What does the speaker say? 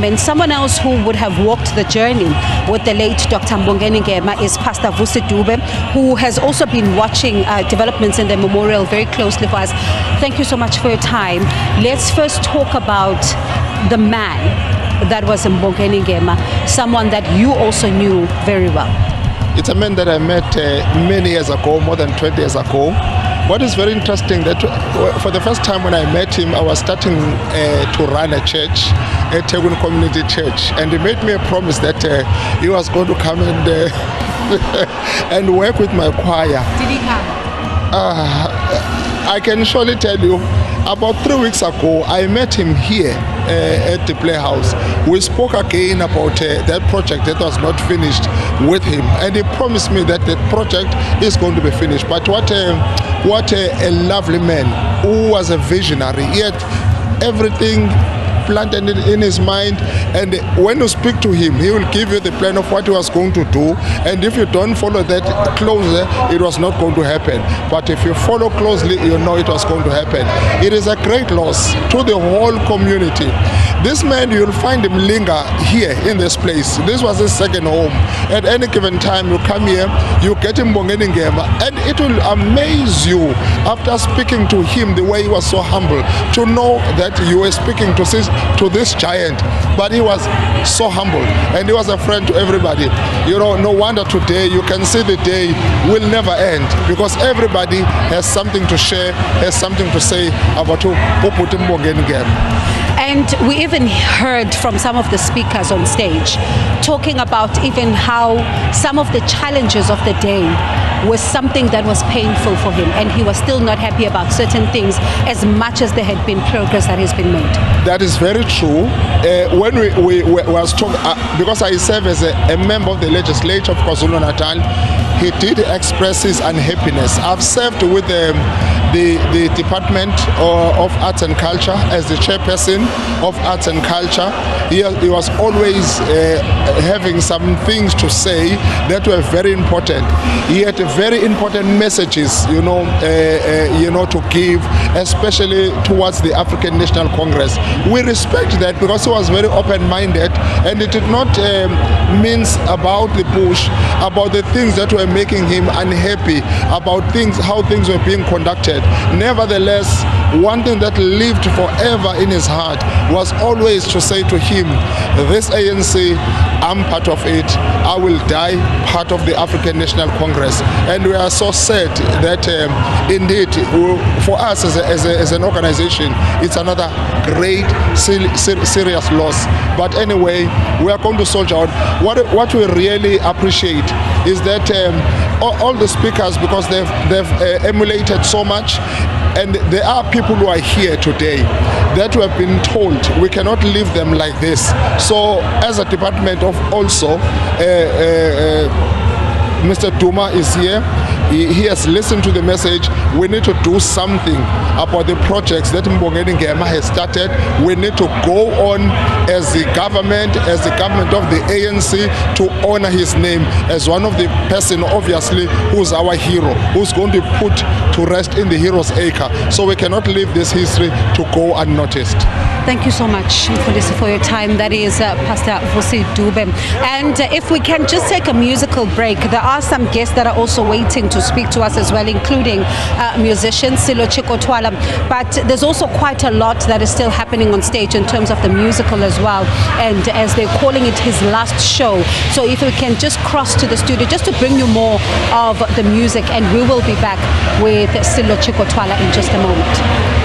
And someone else who would have walked the journey with the late Dr. Mbongeni Ngema is Pastor Vusi Dube, who has also been watching developments in the memorial very closely for us. Thank you so much for your time. Let's first talk about the man that was Mbongeni Ngema, someone that you also knew very well. It's a man that I met many years ago, more than 20 years ago. What is very interesting that for the first time when I met him, I was starting to run a church, a Tegun community church, and he made me a promise that he was going to come and and work with my choir. Did he come? I can surely tell you, about 3 weeks ago, I met him here at the Playhouse. We spoke again about that project that was not finished with him, and he promised me that the project is going to be finished. But what a lovely man, who was a visionary. He had everything planted in his mind, and when you speak to him, he will give you the plan of what he was going to do, and if you don't follow that closely, it was not going to happen. But if you follow closely, you know it was going to happen. It is a great loss to the whole community. This man, you'll find him linger here in this place. This was his second home. At any given time, you come here, you get him Mbongeni Ngema, and it will amaze you, after speaking to him the way he was so humble, to know that you were speaking to this giant. But he was so humble, and he was a friend to everybody. You know, no wonder today you can see the day will never end, because everybody has something to share, has something to say about who put Mbongeni Ngema. And we even heard from some of the speakers on stage talking about even how some of the challenges of the day was something that was painful for him, and he was still not happy about certain things as much as there had been progress that has been made. That is very true. When we was talking, because I serve as a member of the legislature of KwaZulu-Natal, he did express his unhappiness. I've served with the Department of Arts and Culture as the chairperson of Arts and Culture. He was always having some things to say that were very important. He had very important messages, you know, to give, especially towards the African National Congress. We respect that, because he was very open-minded, and it did not mince about the bush, about the things that were making him unhappy, about how things were being conducted. Nevertheless, one thing that lived forever in his heart was always to say to him, this ANC, I'm part of it. I will die part of the African National Congress. And we are so sad that indeed, for us as an organization, it's another great serious loss. But anyway, we are going to soldier on. What we really appreciate is that all the speakers, because they've emulated so much, and there are people who are here today that we have been told we cannot leave them like this. So as a department of also, Mr. Duma is here. He has listened to the message. We need to do something about the projects that Mbongeni Ngema has started. We need to go on as the government of the ANC, to honor his name as one of the person, obviously, who's our hero, who's going to be put to rest in the Hero's Acre. So we cannot leave this history to go unnoticed. Thank you so much for your time. That is Pastor Vusi Dube. And if we can just take a musical break, there are some guests that are also waiting to speak to us as well, including musician Silo Chikotwala. But there's also quite a lot that is still happening on stage in terms of the musical as well. And as they're calling it his last show. So if we can just cross to the studio just to bring you more of the music, and we will be back with Silo Chikotwala in just a moment.